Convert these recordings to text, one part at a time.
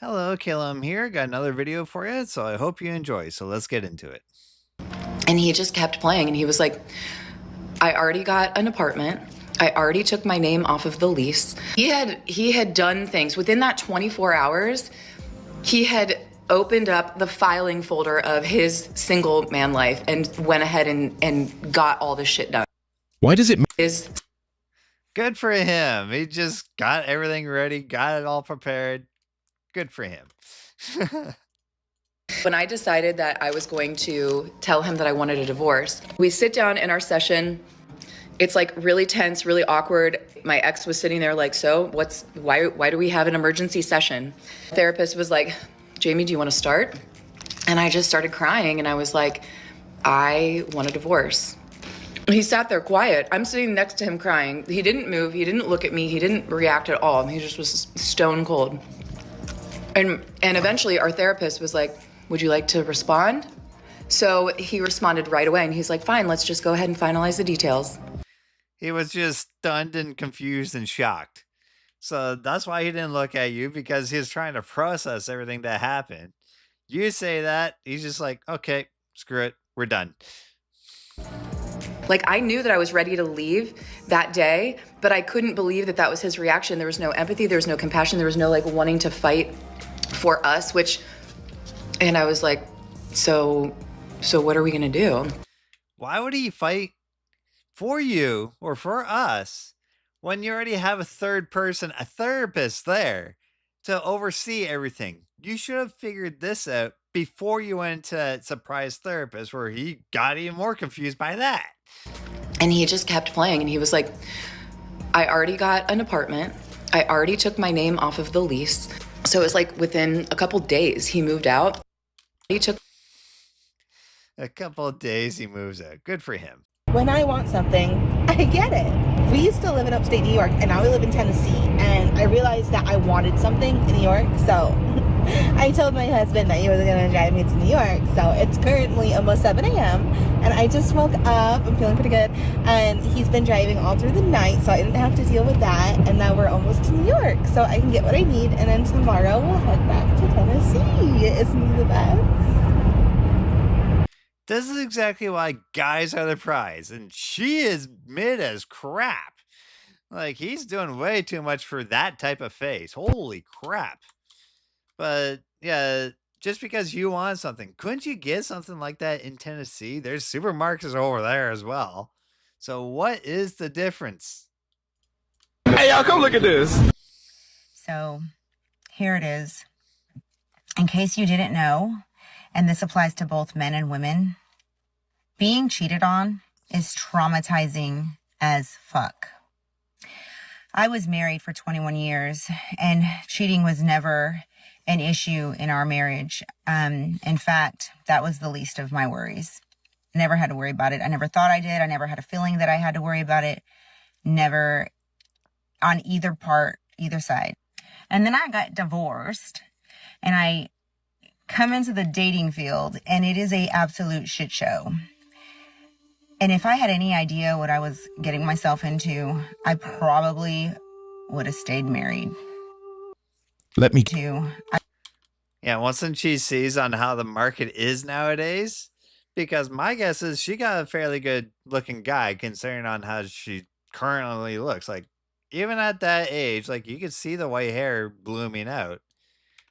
Hello, Calum here. Got another video for you, so I hope you enjoy. So let's get into it. And he just kept playing, and he was like, I already got an apartment. I already took my name off of the lease. He had done things within that 24 hours. He had opened up the filing folder of his single man life and went ahead and got all this shit done. Why does it Good for him. He just got everything ready, got it all prepared. Good for him. When I decided that I was going to tell him that I wanted a divorce, we sit down in our session. It's like really tense, really awkward. My ex was sitting there like, so why do we have an emergency session? The therapist was like, Jamie, do you want to start? And I just started crying, and I was like, I want a divorce. He sat there quiet. I'm sitting next to him crying. He didn't move. He didn't look at me. He didn't react at all. He just was stone cold. And eventually our therapist was like, would you like to respond? So he responded right away, and he's like, fine, let's just go ahead and finalize the details. He was just stunned and confused and shocked. So that's why he didn't look at you, because he was trying to process everything that happened. You say that, he's just like, okay, screw it, we're done. Like, I knew that I was ready to leave that day, but I couldn't believe that that was his reaction. There was no empathy, there was no compassion, there was no like wanting to fight for us, and I was like, so what are we gonna do? Why would he fight for you or for us when you already have a third person, a therapist there to oversee everything? You should have figured this out before you went to surprise therapist, where he got even more confused by that. And he just kept playing, and he was like, I already got an apartment. I already took my name off of the lease. So it was like within a couple days he moved out. He took a couple of days he moves out. Good for him. When I want something, I get it. We used to live in upstate New York, and now we live in Tennessee, and I realized that I wanted something in New York, so I told my husband that he was going to drive me to New York. So it's currently almost 7 a.m. and I just woke up. I'm feeling pretty good, and he's been driving all through the night, so I didn't have to deal with that. And now we're almost to New York, so I can get what I need, and then tomorrow we'll head back to Tennessee. Isn't he the best? This is exactly why guys are the prize, and she is mid as crap. Like, he's doing way too much for that type of face. Holy crap. But yeah, just because you want something, couldn't you get something like that in Tennessee? There's supermarkets over there as well. So what is the difference? Hey, y'all, come look at this. So here it is. In case you didn't know, and this applies to both men and women, being cheated on is traumatizing as fuck. I was married for 21 years, and cheating was never an issue in our marriage. In fact, that was the least of my worries. I never had to worry about it. I never thought I did. I never had a feeling that I had to worry about it. Never on either part, either side. And then I got divorced, and I come into the dating field, and it is a absolute shit show. And if I had any idea what I was getting myself into, I probably would have stayed married. Yeah, wasn't she sees on how the market is nowadays? Because my guess is she got a fairly good looking guy, considering on how she currently looks. Like, even at that age, like, you could see the white hair blooming out.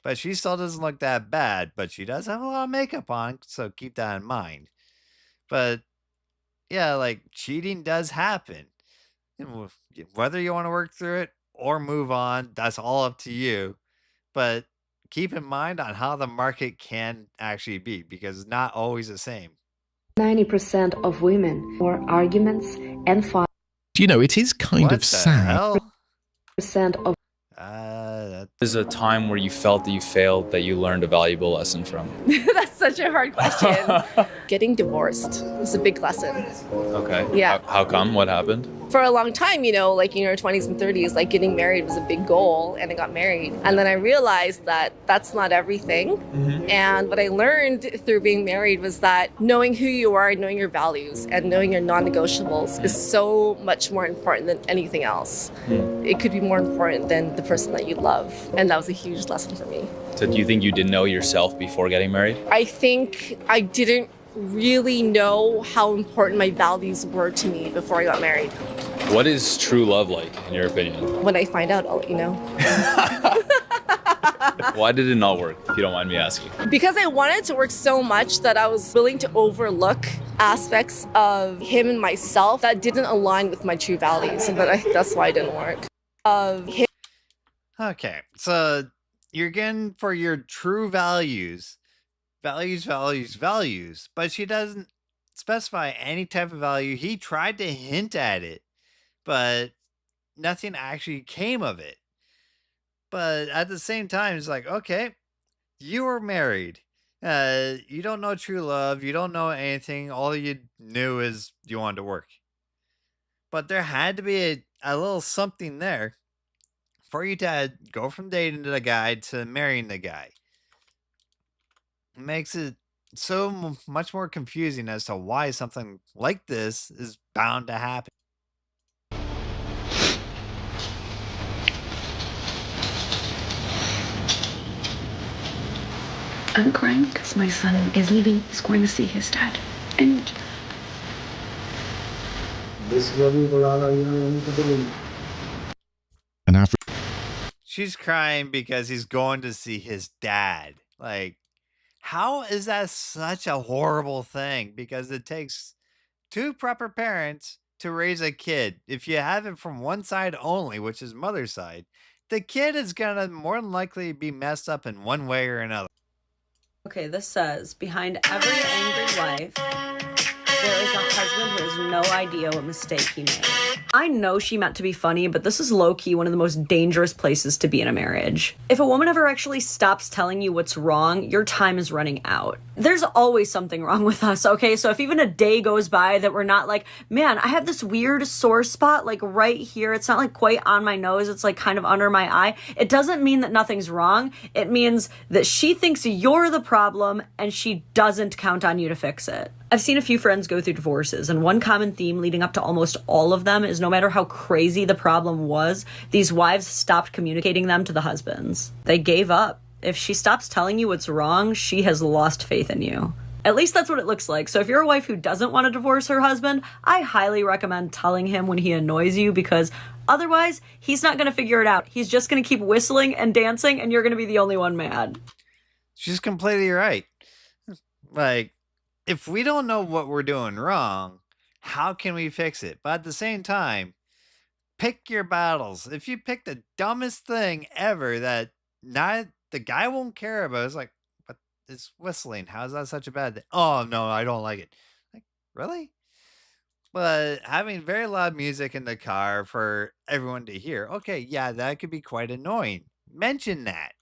But she still doesn't look that bad, but she does have a lot of makeup on, so keep that in mind. But yeah, like, cheating does happen. And whether you want to work through it or move on, that's all up to you. But keep in mind on how the market can actually be, because it's not always the same. 90% of women for arguments and fight. You know, it is kind of sad. Percent of There's a time where you felt that you failed, that you learned a valuable lesson from. That's such a hard question. Getting divorced was a big lesson. Okay. Yeah. How come? What happened? For a long time, like in your 20s and 30s, like getting married was a big goal, and I got married. And then I realized that that's not everything. And what I learned through being married was that knowing who you are, knowing your values, and knowing your non-negotiables is so much more important than anything else. It could be more important than the person that you love. And that was a huge lesson for me. So do you think you didn't know yourself before getting married? I think I didn't really know how important my values were to me before I got married. What is true love like, in your opinion? When I find out, I'll let you know. Why did it not work, if you don't mind me asking? Because I wanted it to work so much that I was willing to overlook aspects of him and myself that didn't align with my true values, and that's why it didn't work. Okay, so you're getting for your true values, but she doesn't specify any type of value. He tried to hint at it, but nothing actually came of it. But at the same time, it's like, okay, you were married. You don't know true love. You don't know anything. All you knew is you wanted to work. But there had to be a little something there for you to go from dating the guy to marrying the guy. It makes it so much more confusing as to why something like this is bound to happen. I'm crying because my son is leaving. He's going to see his dad. And she's crying because he's going to see his dad. Like, how is that such a horrible thing? Because it takes two proper parents to raise a kid. If you have it from one side only, which is mother's side, the kid is going to more than likely be messed up in one way or another. Okay, this says, behind every angry wife, there is a husband who has no idea what mistake he made. I know she meant to be funny, but this is low-key one of the most dangerous places to be in a marriage. If a woman ever actually stops telling you what's wrong, your time is running out. There's always something wrong with us, okay? So if even a day goes by that we're not like, man, I have this weird sore spot, like right here. It's not like quite on my nose. It's like kind of under my eye. It doesn't mean that nothing's wrong. It means that she thinks you're the problem and she doesn't count on you to fix it. I've seen a few friends go through divorces, and one common theme leading up to almost all of them is no matter how crazy the problem was, these wives stopped communicating them to the husbands. They gave up. If she stops telling you what's wrong, she has lost faith in you. At least that's what it looks like. So if you're a wife who doesn't want to divorce her husband, I highly recommend telling him when he annoys you, because otherwise, he's not going to figure it out. He's just going to keep whistling and dancing, and you're going to be the only one mad. She's completely right. Like, if we don't know what we're doing wrong, how can we fix it? But at the same time, pick your battles. If you pick the dumbest thing ever that not the guy won't care about, it's like, but it's whistling. How is that such a bad thing? Oh, no, I don't like it. Like, really? But having very loud music in the car for everyone to hear, okay, yeah, that could be quite annoying. Mention that.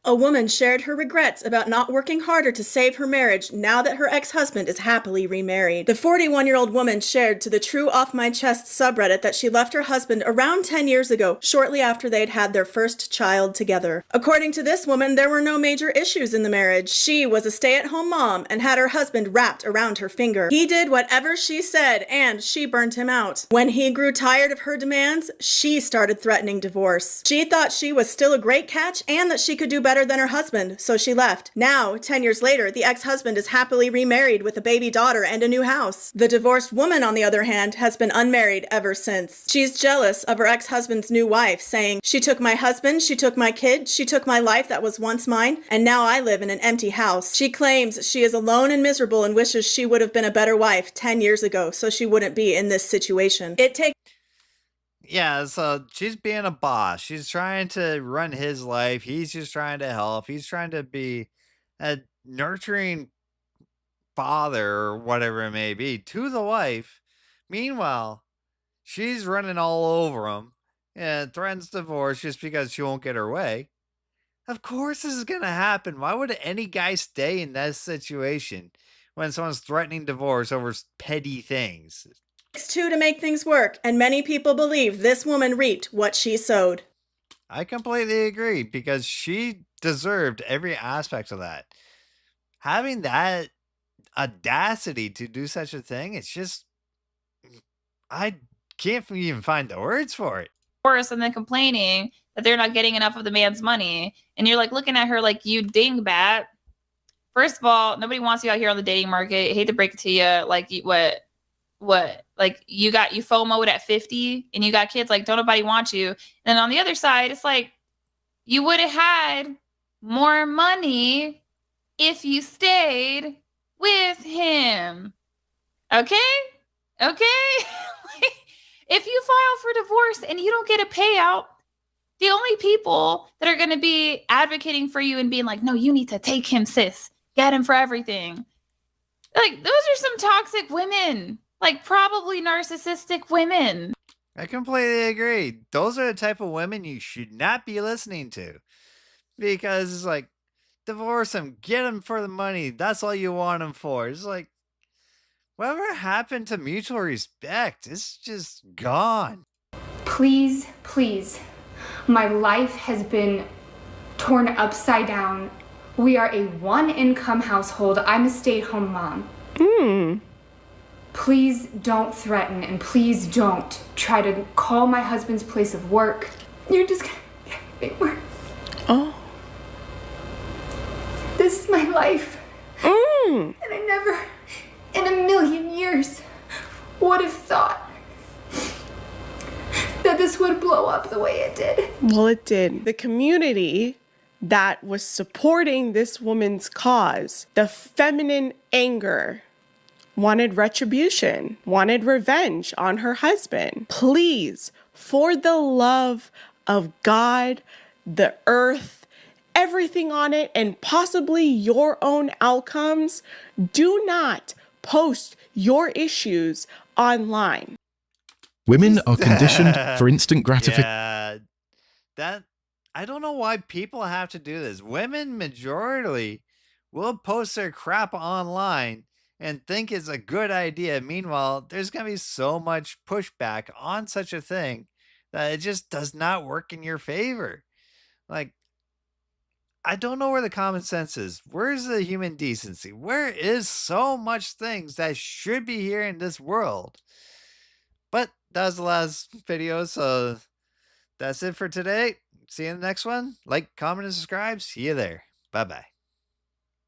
A woman shared her regrets about not working harder to save her marriage now that her ex-husband is happily remarried. The 41-year-old woman shared to the True Off My Chest subreddit that she left her husband around 10 years ago, shortly after they'd had their first child together. According to this woman, there were no major issues in the marriage. She was a stay-at-home mom and had her husband wrapped around her finger. He did whatever she said, and she burned him out. When he grew tired of her demands, she started threatening divorce. She thought she was still a great catch and that she could do better than her husband, so she left. Now, 10 years later, the ex-husband is happily remarried with a baby daughter and a new house. The divorced woman, on the other hand, has been unmarried ever since. She's jealous of her ex-husband's new wife, saying, "She took my husband, she took my kid, she took my life that was once mine, and now I live in an empty house." She claims she is alone and miserable and wishes she would have been a better wife 10 years ago so she wouldn't be in this situation. Yeah, so she's being a boss. She's trying to run his life. He's just trying to help. He's trying to be a nurturing father or whatever it may be to the wife. Meanwhile, she's running all over him and threatens divorce just because she won't get her way. Of course this is going to happen. Why would any guy stay in that situation when someone's threatening divorce over petty things? It's two to make things work, and many people believe this woman reaped what she sowed. I completely agree because she deserved every aspect of that. Having that audacity to do such a thing, it's just, I can't even find the words for it. Worse, and then complaining that they're not getting enough of the man's money. And you're like looking at her like, you dingbat. First of all, nobody wants you out here on the dating market. I hate to break it to you. Like, what? Like, you FOMO'd at 50 and you got kids. Like, don't nobody want you. And on the other side, it's like, you would have had more money if you stayed with him. Okay? If you file for divorce and you don't get a payout, the only people that are going to be advocating for you and being like, no, you need to take him, sis. Get him for everything. Like, those are some toxic women. Like, probably narcissistic women. I completely agree. Those are the type of women you should not be listening to. Because it's like, divorce him, get him for the money. That's all you want him for. It's like, whatever happened to mutual respect? It's just gone. Please, please. My life has been torn upside down. We are a one-income household. I'm a stay-at-home mom. Please don't threaten, and please don't try to call my husband's place of work. You're just gonna get me worse. Oh. This is my life. And I never, in a million years, would have thought that this would blow up the way it did. Well, it did. The community that was supporting this woman's cause, the feminine anger, wanted retribution, wanted revenge on her husband. Please, for the love of God, the earth, everything on it, and possibly your own outcomes, do not post your issues online. Women are conditioned for instant gratification. Yeah, that, I don't know why people have to do this. Women majority will post their crap online and think it's a good idea. Meanwhile, there's going to be so much pushback on such a thing that it just does not work in your favor. Like, I don't know where the common sense is. Where's the human decency? Where is so much things that should be here in this world? But that was the last video, so that's it for today. See you in the next one. Like, comment, and subscribe. See you there. Bye-bye.